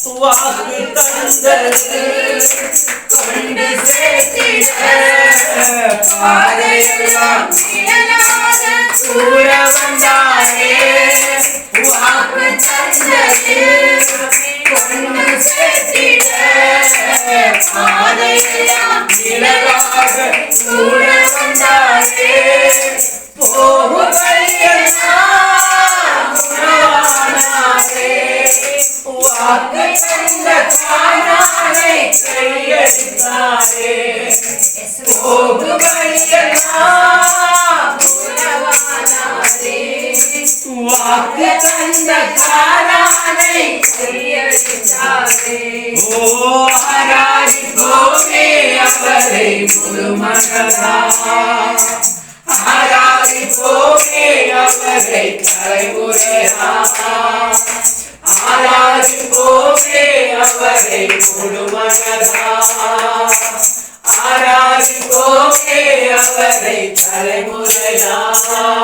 வாக்கு தந்தது கொண்டு சேர்த்திட பாதையெல்லாம் கூற வந்தாரே. வாக்கு தந்தது கொண்டு சேர்த்திட பாதையெல்லாம் நிழலாக கூற வந்தாரே. போகும் வழியெல்லாம் உணவானாரே. வாக்கு தந்த கானானை கையெடுத்தாரே. போகும் வழியெல்லாம் உணவானாரே. வாக்கு தந்த கானானை கையெடுத்தாரே. ஓ ஆராதிப்போமே அவரை முழுமனதாய். ஆராதிப்போமே அவரை தலைமுறையாய். ஆராதிப்போமே அவரை முழுமனதாய். ஆராதிப்போமே அவரை தலைமுறையாய்.